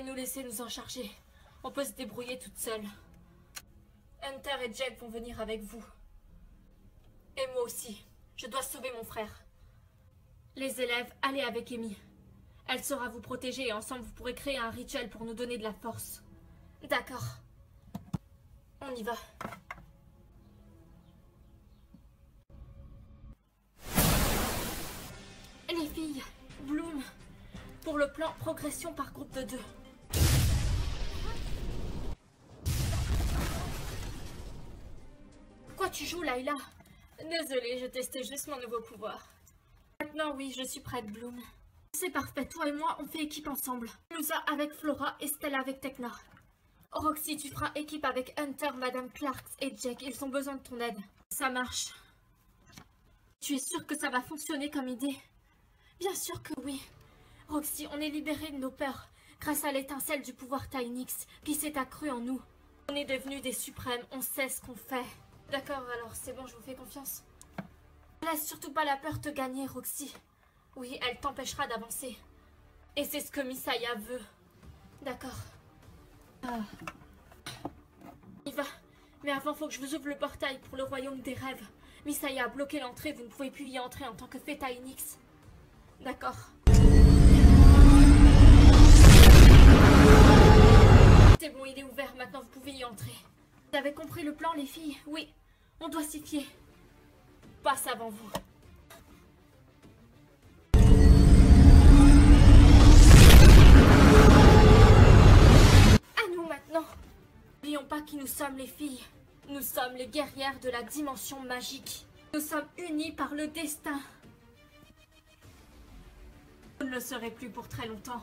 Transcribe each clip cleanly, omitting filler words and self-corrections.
nous laisser nous en charger. On peut se débrouiller toute seule. Hunter et Jack vont venir avec vous. Et moi aussi. Je dois sauver mon frère. Les élèves, allez avec Amy. Elle saura vous protéger et ensemble vous pourrez créer un rituel pour nous donner de la force. D'accord. On y va. Les filles, Bloom, pour le plan progression par groupe de 2. Quoi tu joues, Layla? Désolée, je testais juste mon nouveau pouvoir. Maintenant, oui, je suis prête, Bloom. C'est parfait, toi et moi, on fait équipe ensemble. Musa avec Flora et Stella avec Tekna. Roxy, tu feras équipe avec Hunter, Madame Clarks et Jack. Ils ont besoin de ton aide. Ça marche. Tu es sûre que ça va fonctionner comme idée? Bien sûr que oui. Roxy, on est libérés de nos peurs grâce à l'étincelle du pouvoir Tynix qui s'est accrue en nous. On est devenus des suprêmes, on sait ce qu'on fait. D'accord, alors c'est bon, je vous fais confiance. Laisse surtout pas la peur te gagner, Roxy. Oui, elle t'empêchera d'avancer. Et c'est ce que Misaya veut. D'accord. On y va. Mais avant, faut que je vous ouvre le portail pour le royaume des rêves. Misaya a bloqué l'entrée, vous ne pouvez plus y entrer en tant que fée Tynix. D'accord. C'est bon, il est ouvert, maintenant vous pouvez y entrer. Vous avez compris le plan, les filles? Oui, on doit s'y fier. Passe avant vous. À nous maintenant. N'oublions pas qui nous sommes, les filles. Nous sommes les guerrières de la dimension magique. Nous sommes unis par le destin. Vous ne le serez plus pour très longtemps.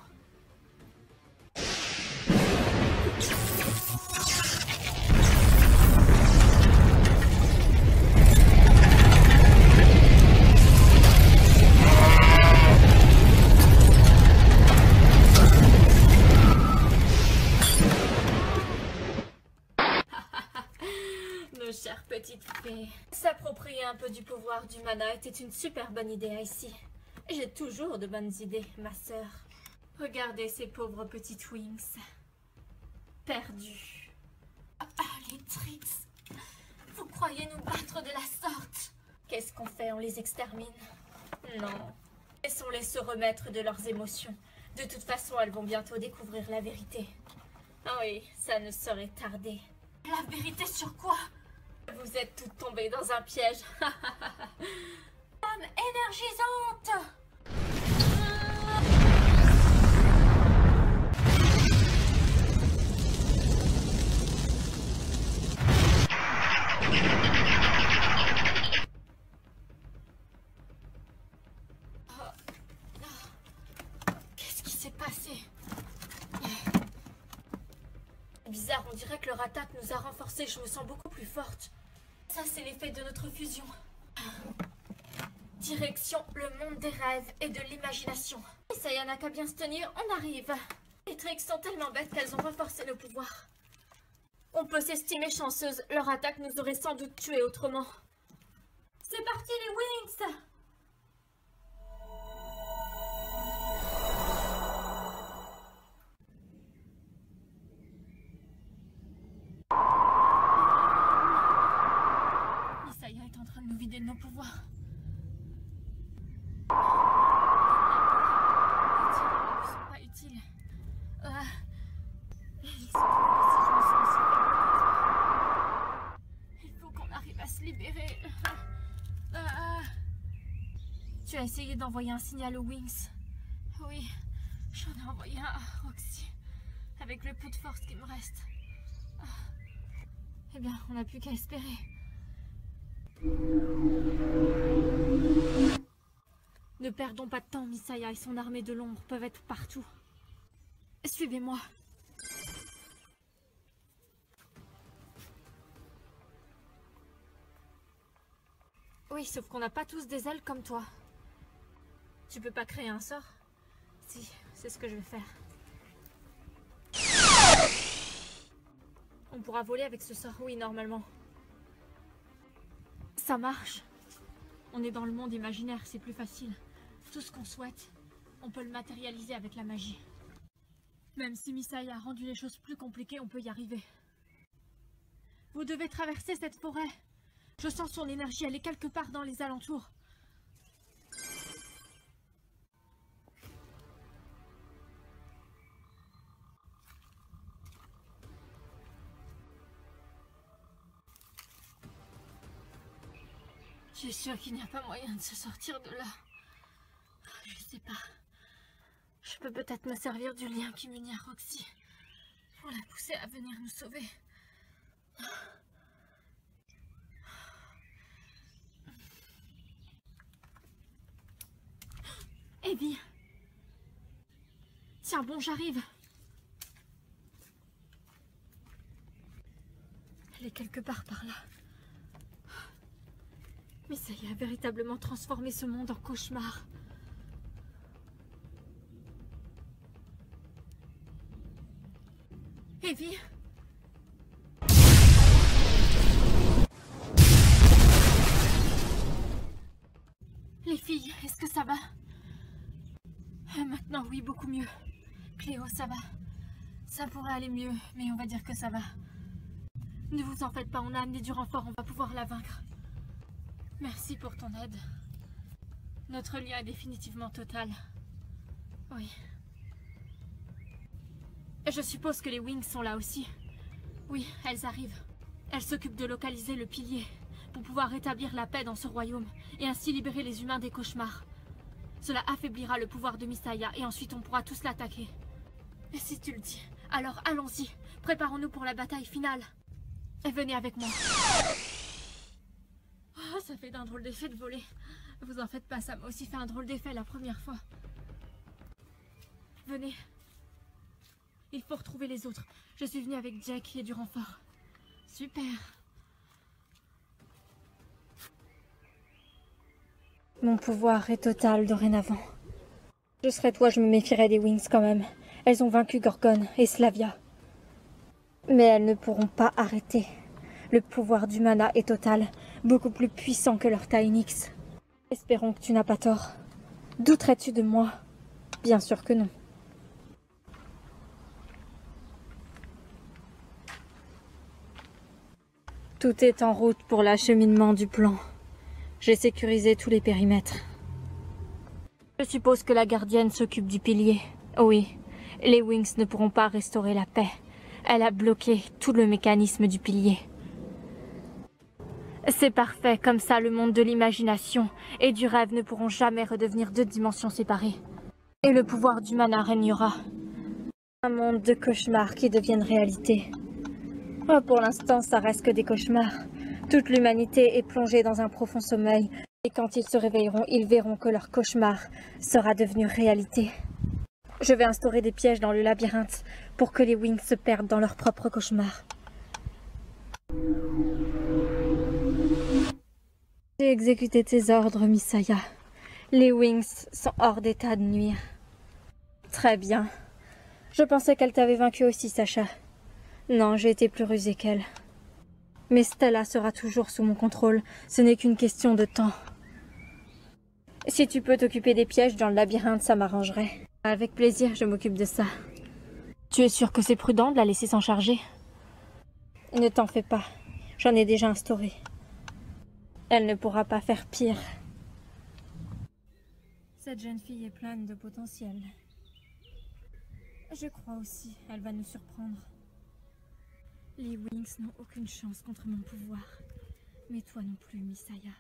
Nos chères petites fées. S'approprier un peu du pouvoir du mana était une super bonne idée ici. J'ai toujours de bonnes idées, ma sœur. Regardez ces pauvres petites wings. Perdues. Ah, les tricks. Vous croyez nous battre de la sorte? Qu'est-ce qu'on fait? On les extermine? Non. Laissons-les se remettre de leurs émotions. De toute façon, elles vont bientôt découvrir la vérité. Ah oui, ça ne saurait tarder. La vérité sur quoi? Vous êtes toutes tombées dans un piège. Femme énergisante. Qu'est-ce qui s'est passé? Bizarre, on dirait que leur attaque nous a renforcés. Je me sens beaucoup plus forte. Ça, c'est l'effet de notre fusion. Direction le monde des rêves et de l'imagination. Et ça y en a qu'à bien se tenir, on arrive. Les tricks sont tellement bêtes qu'elles ont renforcé le pouvoir. On peut s'estimer chanceuse. Leur attaque nous aurait sans doute tués autrement. C'est parti les wings! Misaya est en train de nous vider de nos pouvoirs. Ils sont pas utiles. Il faut qu'on arrive à se libérer. Tu as essayé d'envoyer un signal aux Wings? Oui, j'en ai envoyé un à Roxy. Avec le peu de force qui me reste. Eh bien, on n'a plus qu'à espérer. Ne perdons pas de temps, Misaya et son armée de l'ombre peuvent être partout. Suivez-moi. Oui, sauf qu'on n'a pas tous des ailes comme toi. Tu peux pas créer un sort? Si, c'est ce que je vais faire. On pourra voler avec ce sort, oui, normalement. Ça marche. On est dans le monde imaginaire, c'est plus facile. Tout ce qu'on souhaite, on peut le matérialiser avec la magie. Même si Misaya a rendu les choses plus compliquées, on peut y arriver. Vous devez traverser cette forêt. Je sens son énergie, elle est quelque part dans les alentours. Je suis sûre qu'il n'y a pas moyen de se sortir de là. Je sais pas. Je peux peut-être me servir du lien qui m'unit à Roxy pour la pousser à venir nous sauver. Evie. Tiens bon, j'arrive. Elle est quelque part par là. Mais ça y a véritablement transformé ce monde en cauchemar. Evie? Les filles, est-ce que ça va? Maintenant, oui, beaucoup mieux. Cléo, ça va. Ça pourrait aller mieux, mais on va dire que ça va. Ne vous en faites pas, on a amené du renfort, on va pouvoir la vaincre. Merci pour ton aide. Notre lien est définitivement total. Oui. Je suppose que les Wings sont là aussi. Oui, elles arrivent. Elles s'occupent de localiser le pilier pour pouvoir rétablir la paix dans ce royaume et ainsi libérer les humains des cauchemars. Cela affaiblira le pouvoir de Misaya et ensuite on pourra tous l'attaquer. Et si tu le dis, alors allons-y. Préparons-nous pour la bataille finale. Et venez avec moi. Oh, ça fait d'un drôle d'effet de voler. Vous en faites pas, ça m'a aussi fait un drôle d'effet la première fois. Venez. Il faut retrouver les autres. Je suis venue avec Jack et du renfort. Super. Mon pouvoir est total dorénavant. Je serais toi, je me méfierais des Wings quand même. Elles ont vaincu Gorgon et Slavia. Mais elles ne pourront pas arrêter. Le pouvoir du mana est total, beaucoup plus puissant que leur Tainix. Espérons que tu n'as pas tort. Douterais-tu de moi? Bien sûr que non. Tout est en route pour l'acheminement du plan. J'ai sécurisé tous les périmètres. Je suppose que la gardienne s'occupe du pilier. Oui, les Wings ne pourront pas restaurer la paix. Elle a bloqué tout le mécanisme du pilier. C'est parfait, comme ça le monde de l'imagination et du rêve ne pourront jamais redevenir deux dimensions séparées. Et le pouvoir du mana régnera. Un monde de cauchemars qui deviennent réalité. Oh, pour l'instant, ça reste que des cauchemars. Toute l'humanité est plongée dans un profond sommeil. Et quand ils se réveilleront, ils verront que leur cauchemar sera devenu réalité. Je vais instaurer des pièges dans le labyrinthe pour que les Wings se perdent dans leur propre cauchemar. J'ai exécuté tes ordres, Misaya. Les Wings sont hors d'état de nuire. Très bien. Je pensais qu'elle t'avait vaincu aussi, Sacha. Non, j'ai été plus rusée qu'elle. Mais Stella sera toujours sous mon contrôle. Ce n'est qu'une question de temps. Si tu peux t'occuper des pièges dans le labyrinthe, ça m'arrangerait. Avec plaisir, je m'occupe de ça. Tu es sûr que c'est prudent de la laisser s'en charger? Ne t'en fais pas. J'en ai déjà instauré. Elle ne pourra pas faire pire. Cette jeune fille est pleine de potentiel. Je crois aussi, elle va nous surprendre. Les Wings n'ont aucune chance contre mon pouvoir. Mais toi non plus, Misaya.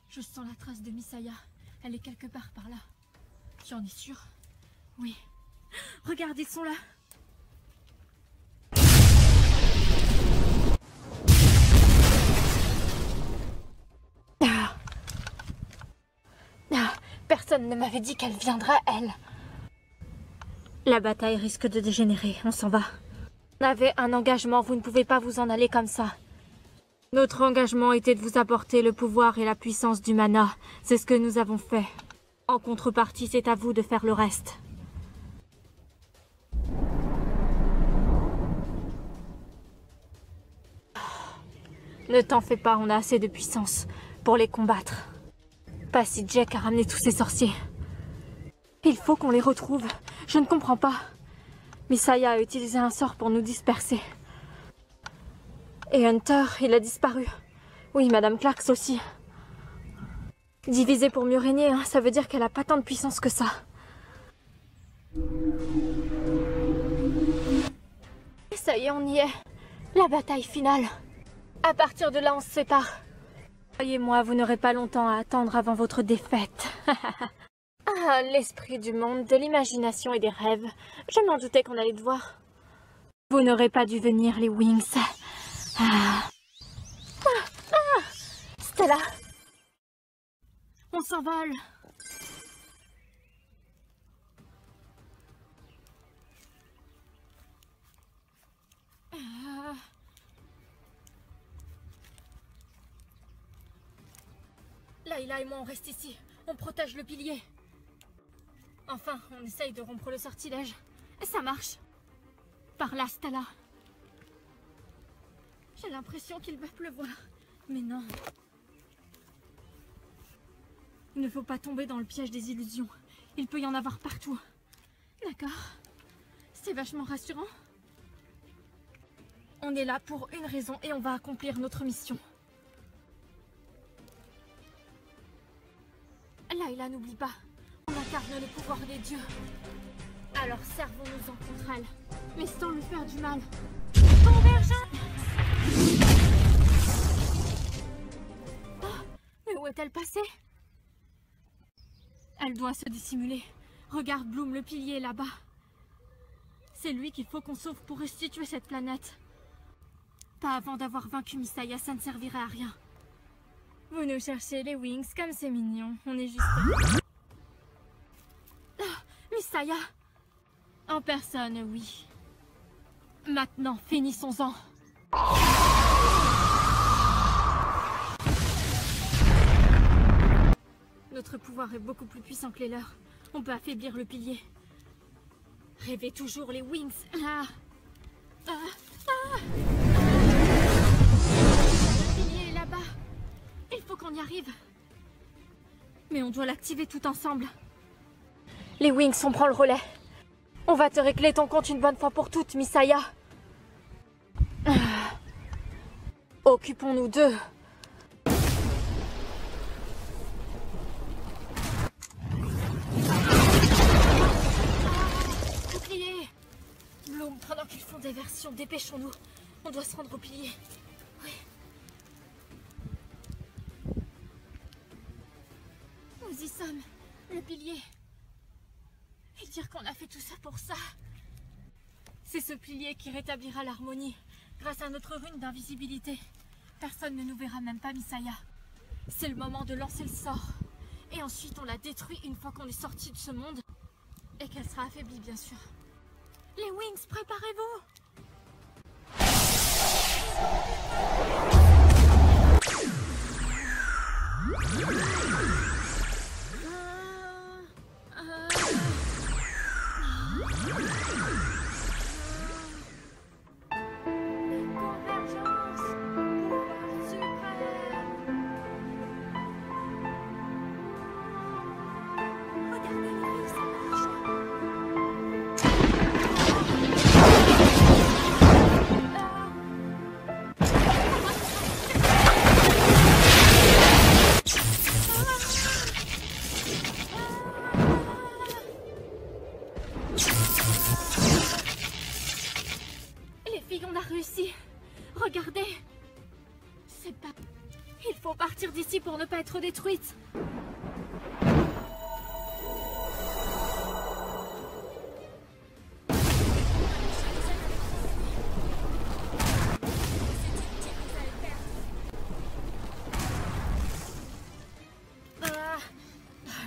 Je sens la trace de Misaya. Elle est quelque part par là. Tu en es sûr? Oui. Regarde, ils sont là. Personne ne m'avait dit qu'elle viendrait, elle. La bataille risque de dégénérer, on s'en va. On avait un engagement, vous ne pouvez pas vous en aller comme ça. Notre engagement était de vous apporter le pouvoir et la puissance du mana. C'est ce que nous avons fait. En contrepartie, c'est à vous de faire le reste. Ne t'en fais pas, on a assez de puissance pour les combattre. Pas si Jack a ramené tous ces sorciers. Il faut qu'on les retrouve. Je ne comprends pas. Misaya a utilisé un sort pour nous disperser. Et Hunter, il a disparu. Oui, Madame Clarks aussi. Diviser pour mieux régner, hein, ça veut dire qu'elle a pas tant de puissance que ça. Ça y est, on y est. La bataille finale. À partir de là, on se sépare. Croyez-moi, vous n'aurez pas longtemps à attendre avant votre défaite. Ah, l'esprit du monde, de l'imagination et des rêves. Je m'en doutais qu'on allait te voir. Vous n'aurez pas dû venir, les Wings. Stella. On s'envole. Layla et moi, on reste ici. On protège le pilier. Enfin, on essaye de rompre le sortilège. Et ça marche. Par là, Stella. J'ai l'impression qu'il va pleuvoir. Mais non. Il ne faut pas tomber dans le piège des illusions. Il peut y en avoir partout. D'accord. C'est vachement rassurant. On est là pour une raison et on va accomplir notre mission. Layla, n'oublie pas. On incarne le pouvoir des dieux. Alors servons-nous-en contre elle. Mais sans lui faire du mal. Convergence! Oh, mais où est-elle passée? Elle doit se dissimuler. Regarde Bloom, le pilier là-bas. C'est lui qu'il faut qu'on sauve pour restituer cette planète. Pas avant d'avoir vaincu Misaya, ça ne servirait à rien. Vous nous cherchez les Wings, comme c'est mignon. On est juste... Ah, Misaya! En personne, oui. Maintenant, finissons-en. Notre pouvoir est beaucoup plus puissant que les leurs. On peut affaiblir le pilier. Rêvez toujours les Wings. Ah. Ah. Ah. Le pilier est là-bas. Il faut qu'on y arrive. Mais on doit l'activer tout ensemble. Les Wings, on prend le relais. On va te régler ton compte une bonne fois pour toutes, Misaya. Occupons-nous d'eux. Bouclier! Bloom, pendant qu'ils font des versions, dépêchons-nous. On doit se rendre au pilier. Oui. Nous y sommes. Le pilier. Et dire qu'on a fait tout ça pour ça. C'est ce pilier qui rétablira l'harmonie. Grâce à notre rune d'invisibilité. Personne ne nous verra, même pas Misaya. C'est le moment de lancer le sort. Et ensuite on la détruit une fois qu'on est sorti de ce monde. Et qu'elle sera affaiblie, bien sûr. Les Wings, préparez-vous! Regardez! C'est pas... Il faut partir d'ici pour ne pas être détruite.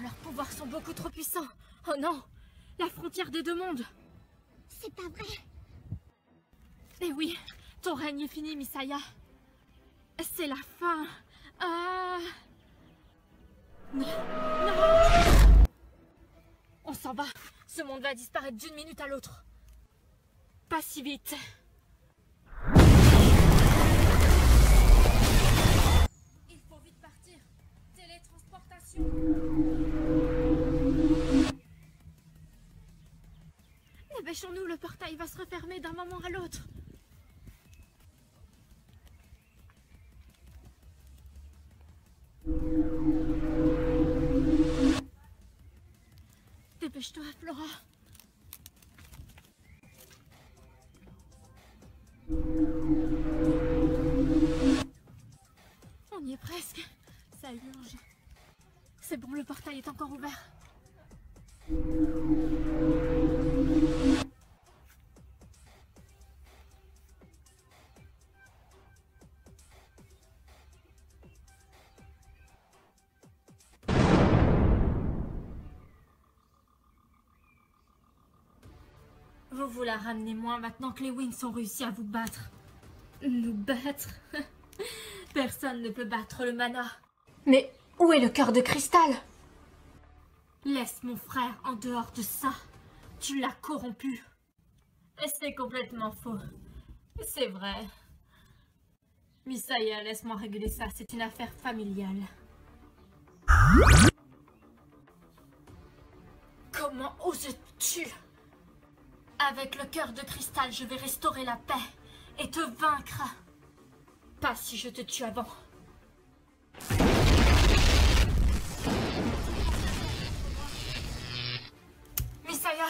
Leurs pouvoirs sont beaucoup trop puissants. Oh non! La frontière des deux mondes! C'est pas vrai! Eh oui! Ton règne est fini, Misaya. C'est la fin. Ah... Non. Non. On s'en va. Ce monde va disparaître d'une minute à l'autre. Pas si vite. Dépêchons-nous, le portail va se refermer d'un moment à l'autre. Dépêche-toi, Flora. On y est presque. Ça urge. C'est bon, le portail est encore ouvert. Vous vous la ramenez moins maintenant que les Wings ont réussi à vous battre. Nous battre? Personne ne peut battre le mana. Mais où est le cœur de cristal? Laisse mon frère en dehors de ça. Tu l'as corrompu. C'est complètement faux. C'est vrai. Misaya, laisse-moi régler ça. C'est une affaire familiale. Comment oses-tu? Avec le cœur de cristal, je vais restaurer la paix et te vaincre. Pas si je te tue avant. Misaya,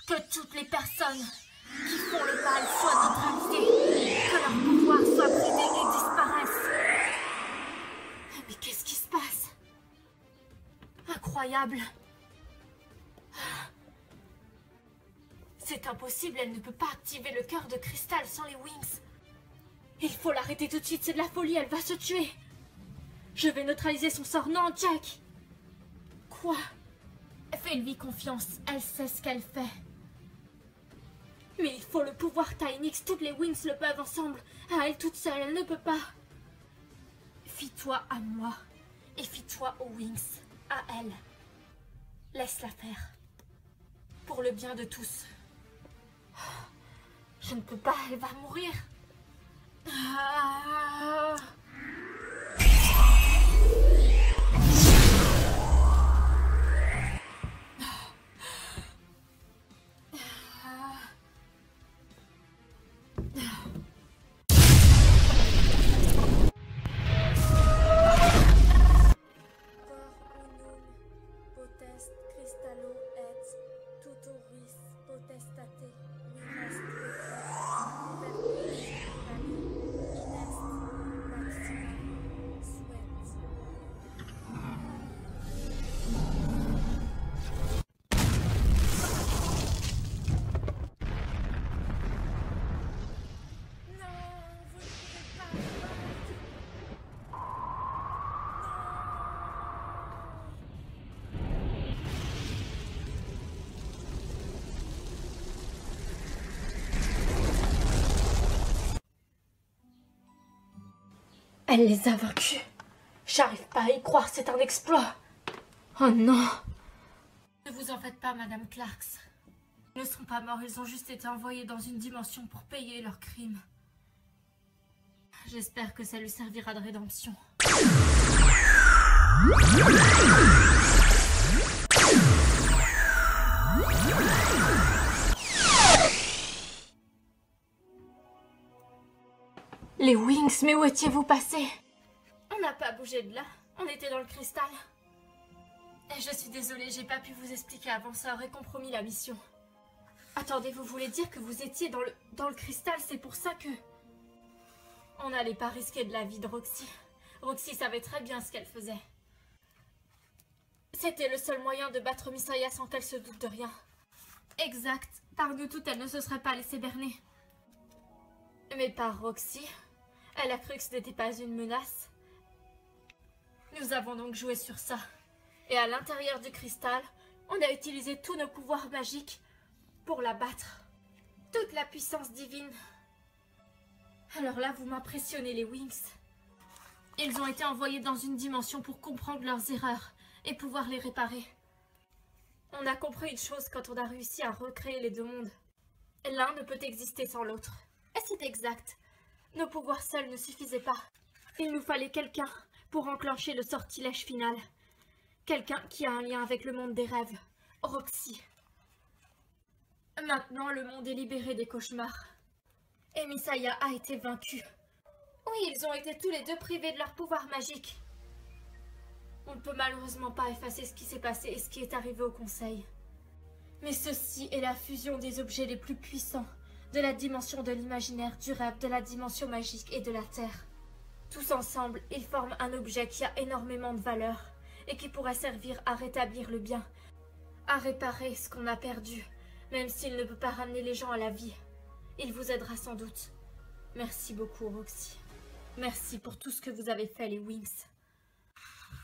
que toutes les personnes qui font le mal soient neutralisées, que leur pouvoir soit bridé et disparaisse. Mais qu'est-ce qui se passe? Incroyable. C'est impossible, elle ne peut pas activer le cœur de cristal sans les Wings. Il faut l'arrêter tout de suite, c'est de la folie, elle va se tuer. Je vais neutraliser son sort. Non, Jack. Quoi? Fais-lui confiance, elle sait ce qu'elle fait. Mais il faut le pouvoir Tynix, toutes les Wings le peuvent ensemble. À elle toute seule, elle ne peut pas. Fie-toi à moi et fie-toi aux Wings, à elle. Laisse-la faire. Pour le bien de tous. Je ne peux pas, elle va mourir. Ah. Elle les a vaincus. J'arrive pas à y croire, c'est un exploit. Oh non. Ne vous en faites pas, Madame Clarks. Ils ne sont pas morts, ils ont juste été envoyés dans une dimension pour payer leurs crimes. J'espère que ça lui servira de rédemption. Les Wings, mais où étiez-vous passés? On n'a pas bougé de là, on était dans le cristal. Et je suis désolée, j'ai pas pu vous expliquer avant, ça aurait compromis la mission. Attendez, vous voulez dire que vous étiez dans le cristal, c'est pour ça que... On n'allait pas risquer de la vie de Roxy. Roxy savait très bien ce qu'elle faisait. C'était le seul moyen de battre Misaya sans qu'elle se doute de rien. Exact, par nous toutes, elle ne se serait pas laissée berner. Mais par Roxy, elle a cru que ce n'était pas une menace. Nous avons donc joué sur ça. Et à l'intérieur du cristal, on a utilisé tous nos pouvoirs magiques pour la battre. Toute la puissance divine. Alors là, vous m'impressionnez, les Wings. Ils ont été envoyés dans une dimension pour comprendre leurs erreurs et pouvoir les réparer. On a compris une chose quand on a réussi à recréer les deux mondes. L'un ne peut exister sans l'autre. Et c'est exact. Nos pouvoirs seuls ne suffisaient pas. Il nous fallait quelqu'un pour enclencher le sortilège final. Quelqu'un qui a un lien avec le monde des rêves, Roxy. Maintenant, le monde est libéré des cauchemars. Et Misaya a été vaincu. Oui, ils ont été tous les deux privés de leur pouvoir magique. On ne peut malheureusement pas effacer ce qui s'est passé et ce qui est arrivé au Conseil. Mais ceci est la fusion des objets les plus puissants, de la dimension de l'imaginaire, du rêve, de la dimension magique et de la Terre. Tous ensemble, ils forment un objet qui a énormément de valeur et qui pourrait servir à rétablir le bien, à réparer ce qu'on a perdu, même s'il ne peut pas ramener les gens à la vie. Il vous aidera sans doute. Merci beaucoup, Roxy. Merci pour tout ce que vous avez fait, les Wings.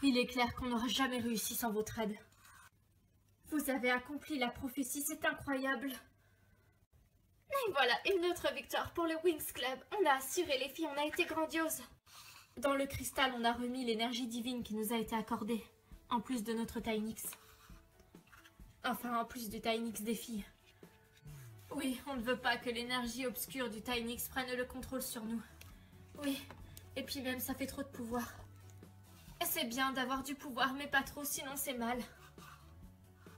Il est clair qu'on n'aurait jamais réussi sans votre aide. Vous avez accompli la prophétie, c'est incroyable. Et voilà, une autre victoire pour le Wings Club. On a assuré les filles, on a été grandiose. Dans le cristal, on a remis l'énergie divine qui nous a été accordée, en plus de notre Tynix. Enfin, en plus du Tynix des filles. Oui, on ne veut pas que l'énergie obscure du Tynix prenne le contrôle sur nous. Oui, et puis même ça fait trop de pouvoir. C'est bien d'avoir du pouvoir, mais pas trop, sinon c'est mal.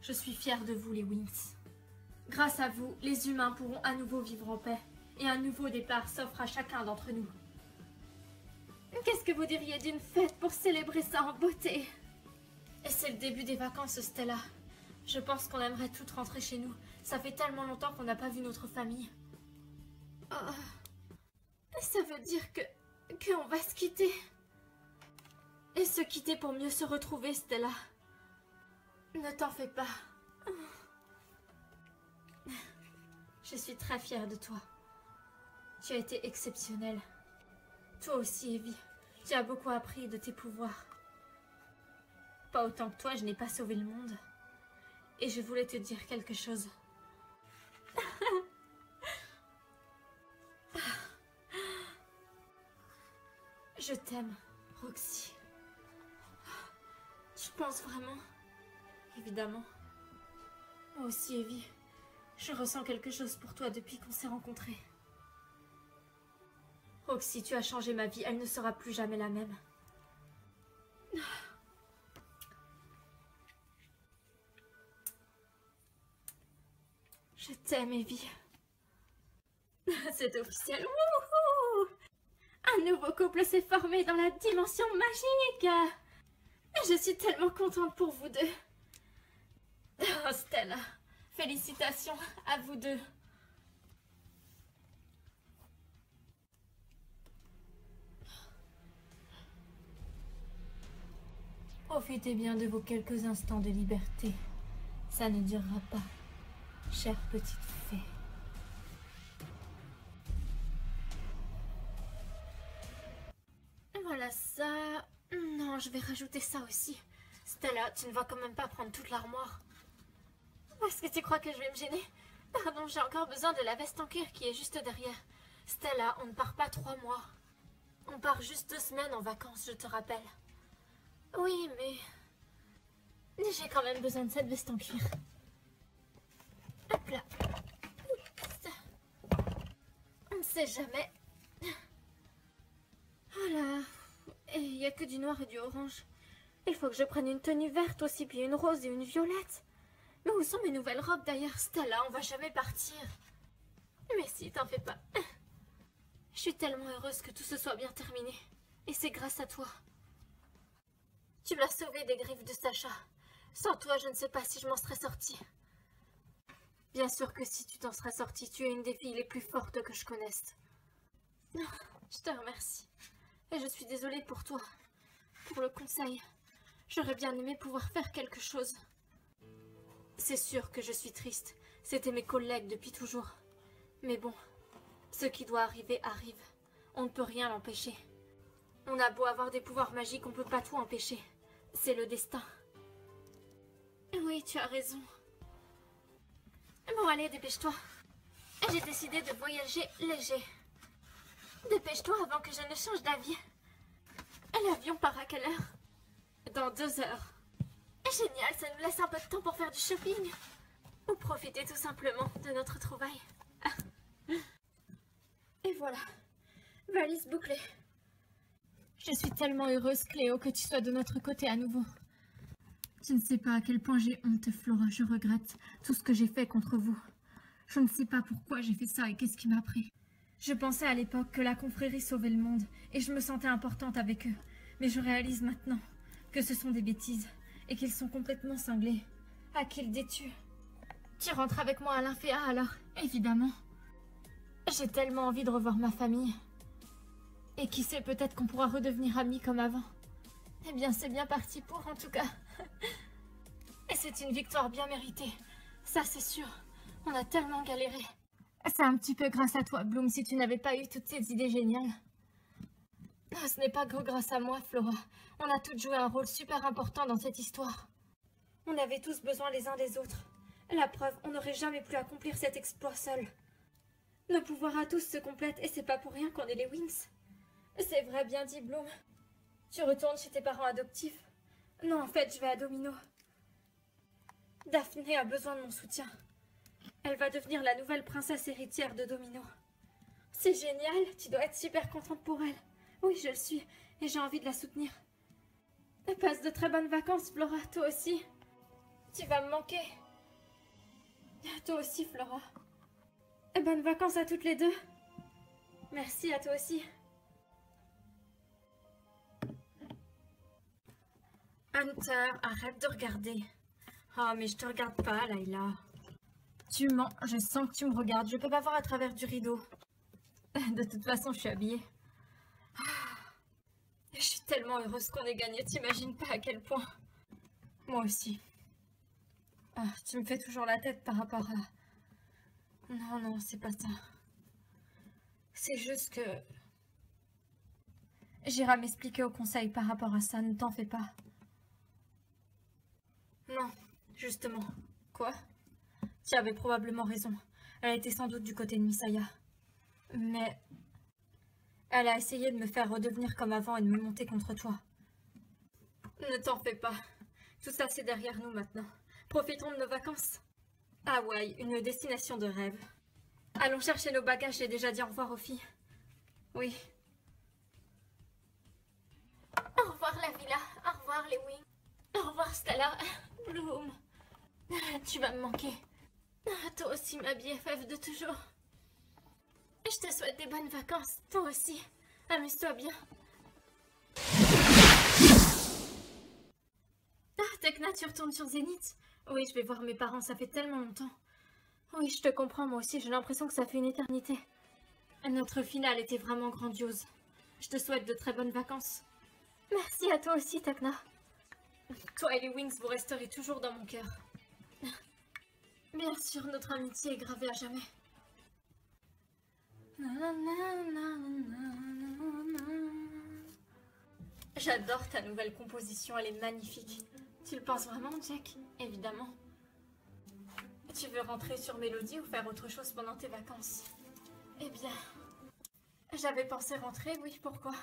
Je suis fière de vous, les Wings. Grâce à vous, les humains pourront à nouveau vivre en paix, et un nouveau départ s'offre à chacun d'entre nous. Qu'est-ce que vous diriez d'une fête pour célébrer ça en beauté? Et c'est le début des vacances, Stella. Je pense qu'on aimerait toutes rentrer chez nous. Ça fait tellement longtemps qu'on n'a pas vu notre famille. Ça veut dire qu'on va se quitter. Et se quitter pour mieux se retrouver, Stella. Ne t'en fais pas. Je suis très fière de toi. Tu as été exceptionnelle. Toi aussi, Evie. Tu as beaucoup appris de tes pouvoirs. Pas autant que toi, je n'ai pas sauvé le monde. Et je voulais te dire quelque chose. Je t'aime, Roxy. Tu penses vraiment? Évidemment. Moi aussi, Evie. Je ressens quelque chose pour toi depuis qu'on s'est rencontrés. Roxy, tu as changé ma vie. Elle ne sera plus jamais la même. Je t'aime, Evie. C'est officiel. Wouhou! Un nouveau couple s'est formé dans la dimension magique. Je suis tellement contente pour vous deux. Oh, Stella, félicitations à vous deux. Profitez bien de vos quelques instants de liberté. Ça ne durera pas, chère petite fée. Voilà ça. Non, je vais rajouter ça aussi. Stella, tu ne vas quand même pas prendre toute l'armoire. Est-ce que tu crois que je vais me gêner? Pardon, j'ai encore besoin de la veste en cuir qui est juste derrière. Stella, on ne part pas 3 mois. On part juste 2 semaines en vacances, je te rappelle. Oui, mais... j'ai quand même besoin de cette veste en cuir. Hop là. On ne sait jamais. Voilà. Et il n'y a que du noir et du orange. Il faut que je prenne une tenue verte aussi, puis une rose et une violette. Mais où sont mes nouvelles robes d'ailleurs? Stella, on va jamais partir. Mais si, t'en fais pas. Je suis tellement heureuse que tout se soit bien terminé. Et c'est grâce à toi. Tu m'as sauvée des griffes de Sacha. Sans toi, je ne sais pas si je m'en serais sortie. Bien sûr que si tu t'en serais sortie, tu es une des filles les plus fortes que je connaisse. Je te remercie. Et je suis désolée pour toi. Pour le conseil. J'aurais bien aimé pouvoir faire quelque chose. C'est sûr que je suis triste. C'était mes collègues depuis toujours. Mais bon, ce qui doit arriver arrive. On ne peut rien l'empêcher. On a beau avoir des pouvoirs magiques, on ne peut pas tout empêcher. C'est le destin. Oui, tu as raison. Bon, allez, dépêche-toi. J'ai décidé de voyager léger. Dépêche-toi avant que je ne change d'avis. L'avion part à quelle heure? Dans 2 heures. Génial, ça nous laisse un peu de temps pour faire du shopping. Ou profiter tout simplement de notre trouvaille. Et voilà. Valise bouclée. Je suis tellement heureuse, Cléo, que tu sois de notre côté à nouveau. Tu ne sais pas à quel point j'ai honte, Flora. Je regrette tout ce que j'ai fait contre vous. Je ne sais pas pourquoi j'ai fait ça et qu'est-ce qui m'a pris. Je pensais à l'époque que la confrérie sauvait le monde et je me sentais importante avec eux. Mais je réalise maintenant que ce sont des bêtises et qu'ils sont complètement cinglés. À qui le dis-tu? Tu rentres avec moi à l'Inféa alors? Évidemment. J'ai tellement envie de revoir ma famille. Et qui sait, peut-être qu'on pourra redevenir amis comme avant. Eh bien, c'est bien parti pour, en tout cas. Et c'est une victoire bien méritée. Ça, c'est sûr. On a tellement galéré. C'est un petit peu grâce à toi, Bloom, si tu n'avais pas eu toutes ces idées géniales. Ce n'est pas que grâce à moi, Flora. On a toutes joué un rôle super important dans cette histoire. On avait tous besoin les uns des autres. La preuve, on n'aurait jamais pu accomplir cet exploit seul. Nos pouvoirs à tous se complètent et c'est pas pour rien qu'on est les Wings. C'est vrai, bien dit, Bloom. Tu retournes chez tes parents adoptifs? Non, en fait, je vais à Domino. Daphné a besoin de mon soutien. Elle va devenir la nouvelle princesse héritière de Domino. C'est génial, tu dois être super contente pour elle. Oui, je le suis, et j'ai envie de la soutenir. Passe de très bonnes vacances, Flora, toi aussi. Tu vas me manquer. Toi aussi, Flora. Bonnes vacances à toutes les deux. Merci, à toi aussi. Hunter, arrête de regarder. Oh, mais je te regarde pas, Layla. Tu mens, je sens que tu me regardes. Je peux pas voir à travers du rideau. De toute façon, je suis habillée. Je suis tellement heureuse qu'on ait gagné, t'imagines pas à quel point. Moi aussi. Ah, tu me fais toujours la tête par rapport à... Non, non, c'est pas ça. C'est juste que... J'irai m'expliquer au conseil par rapport à ça, ne t'en fais pas. Non, justement. Quoi? Tu avais probablement raison. Elle était sans doute du côté de Misaya. Mais... Elle a essayé de me faire redevenir comme avant et de me monter contre toi. Ne t'en fais pas. Tout ça, c'est derrière nous maintenant. Profitons de nos vacances. Hawaï, une destination de rêve. Allons chercher nos bagages, j'ai déjà dit au revoir aux filles. Oui. Au revoir la villa, au revoir les Wings. Au revoir Stella. Bloom. Tu vas me manquer. Toi aussi ma BFF de toujours. Je te souhaite des bonnes vacances, toi aussi. Amuse-toi bien. Ah, Tekna, tu retournes sur Zénith? Oui, je vais voir mes parents, ça fait tellement longtemps. Oui, je te comprends, moi aussi, j'ai l'impression que ça fait une éternité. Notre finale était vraiment grandiose. Je te souhaite de très bonnes vacances. Merci à toi aussi, Tekna. Toi et les Wings, vous resterez toujours dans mon cœur. Bien sûr, notre amitié est gravée à jamais. J'adore ta nouvelle composition, elle est magnifique. Tu le penses vraiment, Jack? Évidemment. Tu veux rentrer sur Mélodie ou faire autre chose pendant tes vacances? Eh bien, j'avais pensé rentrer, oui, pourquoi?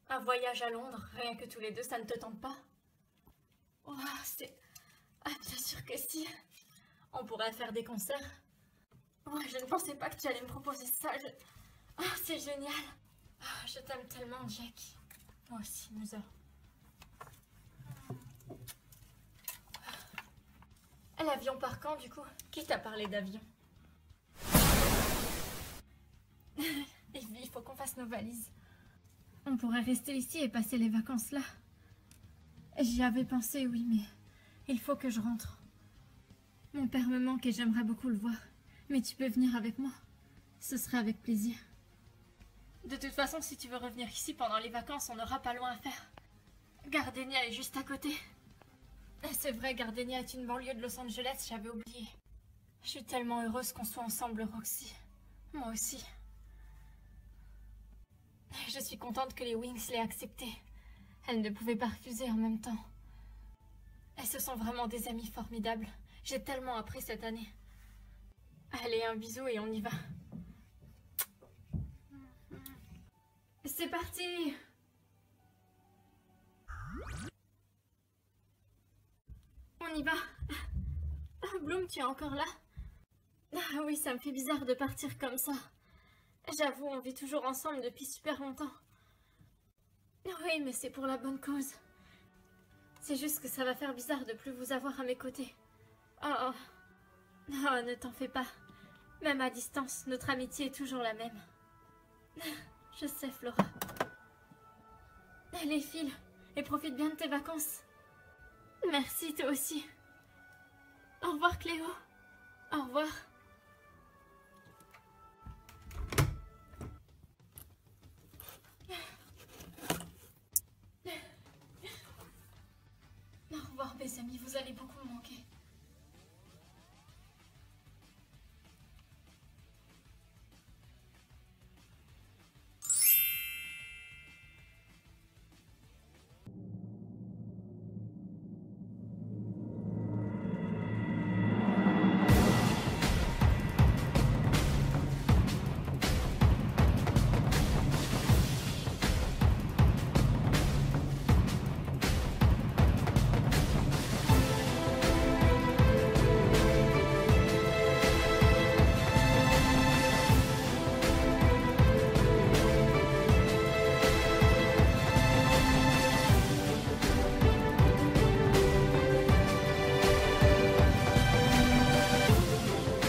Un voyage à Londres, rien que tous les deux, ça ne te tente pas? Oh, c'est... Ah, bien sûr que si. On pourrait faire des concerts. Oh, je ne pensais pas que tu allais me proposer ça. Oh, c'est génial. Oh, je t'aime tellement, Jack. Moi aussi, Musa. L'avion part quand, du coup? Qui t'a parlé d'avion? Il faut qu'on fasse nos valises. On pourrait rester ici et passer les vacances là. J'y avais pensé, oui, mais il faut que je rentre. Mon père me manque et j'aimerais beaucoup le voir. Mais tu peux venir avec moi. Ce serait avec plaisir. De toute façon, si tu veux revenir ici pendant les vacances, on n'aura pas loin à faire. Gardenia est juste à côté. C'est vrai, Gardenia est une banlieue de Los Angeles, j'avais oublié. Je suis tellement heureuse qu'on soit ensemble, Roxy. Moi aussi. Je suis contente que les Wings l'aient accepté. Elles ne pouvaient pas refuser en même temps. Elles se sont vraiment des amies formidables. J'ai tellement appris cette année. Allez, un bisou et on y va. C'est parti! On y va. Ah, Bloom, tu es encore là? Ah oui, ça me fait bizarre de partir comme ça. J'avoue, on vit toujours ensemble depuis super longtemps. Oui, mais c'est pour la bonne cause. C'est juste que ça va faire bizarre de plus vous avoir à mes côtés. Oh, oh. Oh, ne t'en fais pas. Même à distance, notre amitié est toujours la même. Je sais, Flora. Allez, file, et profite bien de tes vacances. Merci, toi aussi. Au revoir, Cléo. Au revoir. Au revoir, mes amis, vous allez beaucoup